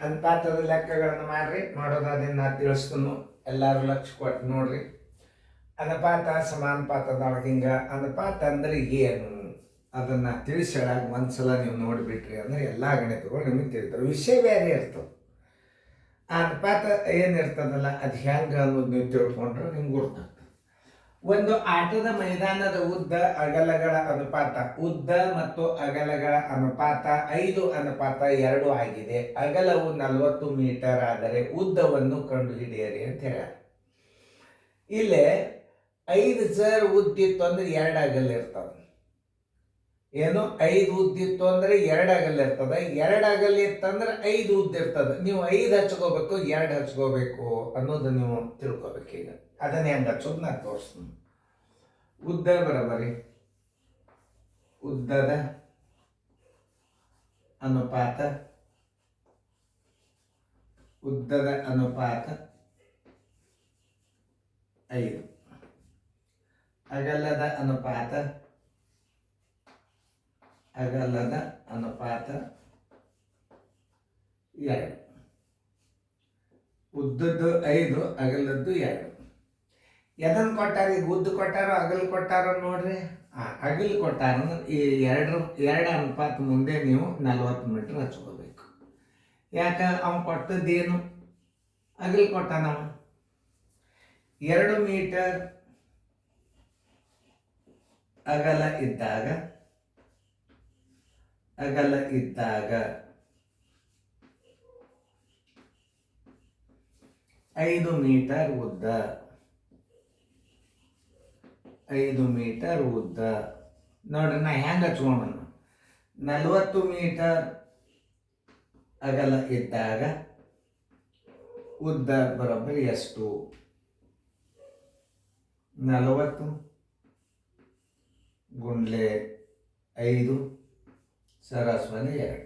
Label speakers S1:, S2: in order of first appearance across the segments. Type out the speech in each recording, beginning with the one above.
S1: ಅನುಪಾತದ ಲೆಕ್ಕಗಳನ್ನು ಮಾಡ್ರಿ. ಮಾಡೋದನ್ನ ತಿಳಿಸ್ತು, ಎಲ್ಲರೂ ಲಕ್ಷ ಕೊಟ್ಟು ನೋಡ್ರಿ. ಅನುಪಾತ ಸಮಾನುಪಾತದೊಳಗೆ ಹಿಂಗೆ ಅನುಪಾತ ಅಂದ್ರೆ ಏನು ಅದನ್ನು ತಿಳಿಸೋಳಾಗ ಒಂದ್ಸಲ ನೀವು ನೋಡಿಬಿಟ್ರಿ ಅಂದರೆ ಎಲ್ಲ ಗಣಿತಗಳು ನಿಮಗೆ ತಿಳಿತಾವೆ. ವಿಷಯ ಬೇರೆ ಇರ್ತವೆ. ಆ ಅನುಪಾತ ಏನಿರ್ತದಲ್ಲ ಅದು ಹೆಂಗೆ ಅನ್ನೋದು ನೀವು ತಿಳ್ಕೊಂಡ್ರೆ ನಿಮ್ಗೆ ಗೊತ್ತಾಗ್ತದೆ. ಒಂದು ಆಟದ ಮೈದಾನದ ಉದ್ದ ಅಗಲಗಳ ಅನುಪಾತ, ಉದ್ದ ಮತ್ತು ಅಗಲಗಳ ಅನುಪಾತ 5:2 ಆಗಿದೆ. ಅಗಲವು 40 ಮೀಟರ್ ಆದರೆ ಉದ್ದವನ್ನು ಕಂಡುಹಿಡಿಯಿರಿ ಅಂತ ಹೇಳ್ಯಾರ. ಇಲ್ಲೇ 5 ಸರ್ ಉದ್ದಿತ್ತು ಅಂದ್ರೆ 2 ಅಗಲ ಇರ್ತದೆ. ಏನು 5 ಉದ್ದಿತ್ತು ಅಂದ್ರೆ 2 ಅಗಲ ಇರ್ತದೆ. 2 ಅಗಲ ಇತ್ತಂದ್ರೆ 5 ಉದ್ದ ಇರ್ತದೆ. ನೀವು 5 ಹಚ್ಕೋಬೇಕು 2 ಹಚ್ಕೋಬೇಕು ಅನ್ನೋದು ನೀವು ತಿಳ್ಕೊಬೇಕು. ಈಗ ಅದನ್ನ ಹೆಂಗೆ ಹಚ್ಚೋದು ನಾ ತೋರಿಸ್ತೀನಿ. ಉದ್ದ ಬರಬರಿ ಉದ್ದದ ಅನುಪಾತ, ಉದ್ದದ ಅನುಪಾತ 5, ಅಗಲದ ಅನುಪಾತ, ಅಗಲದ ಅನುಪಾತ 2. ಉದ್ದದ್ದು 5, ಅಗಲದ್ದು 2. ಎದನ್ನು ಕೊಟ್ಟಾರ? ಈಗ ಉದ್ದ ಕೊಟ್ಟಾರೋ ಅಗಲ ಕೊಟ್ಟಾರೋ ನೋಡ್ರಿ. ಅಗಲ ಕೊಟ್ಟಾರ ಈ 2 ಅನುಪಾತ ಮುಂದೆ ನೀವು 40 ಮೀಟರ್ ಹಚ್ಕೋಬೇಕು. ಯಾಕೆ? ಅವ್ನು ಕೊಟ್ಟದ್ದೇನು? ಅಗಲ ಕೊಟ್ಟಾನವ. 2 ಮೀಟರ್ ಅಗಲ ಇದ್ದಾಗ 5 ಮೀಟರ್ ಉದ್ದ, 5 ಮೀಟರ್ ಉದ್ದ ನೋಡ್ರಿ. ನಾ ಹೆಂಗೆ ಹಚ್ಕೊಂಡ? 40 ಮೀಟರ್ ಅಗಲ ಇದ್ದಾಗ ಉದ್ದ ಬರೋಬ್ಬರಿ ಎಷ್ಟು? 40 ಗುಂಡ್ಲೆ 5 ಸರಾಸರಿ 2.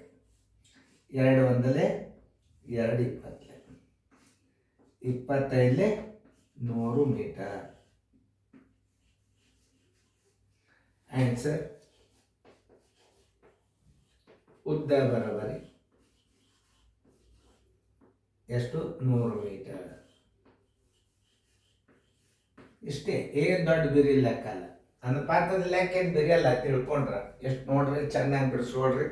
S1: 2 ಒಂದಲೇ 2 20, 25 100 ಮೀಟರ್. ಆನ್ಸರ್ ಉದ್ದ ಬರೋಬರಿ ಎಷ್ಟು? 100 ಮೀಟರ್. ಇಷ್ಟೇ. ಏನು ದೊಡ್ಡ ಬಿರಿ ಲೆಕ್ಕ ಅಲ್ಲ. ಅನುಪಾತದ ಲೆಕ್ಕ ಏನು ಬಿರಿಯಲ್ಲ. ತಿಳ್ಕೊಂಡ್ರ ಎಷ್ಟು ನೋಡ್ರಿ, ಚೆನ್ನಾಗಿ ಬಿಡಿಸ್ಕೊಳ್ರಿ.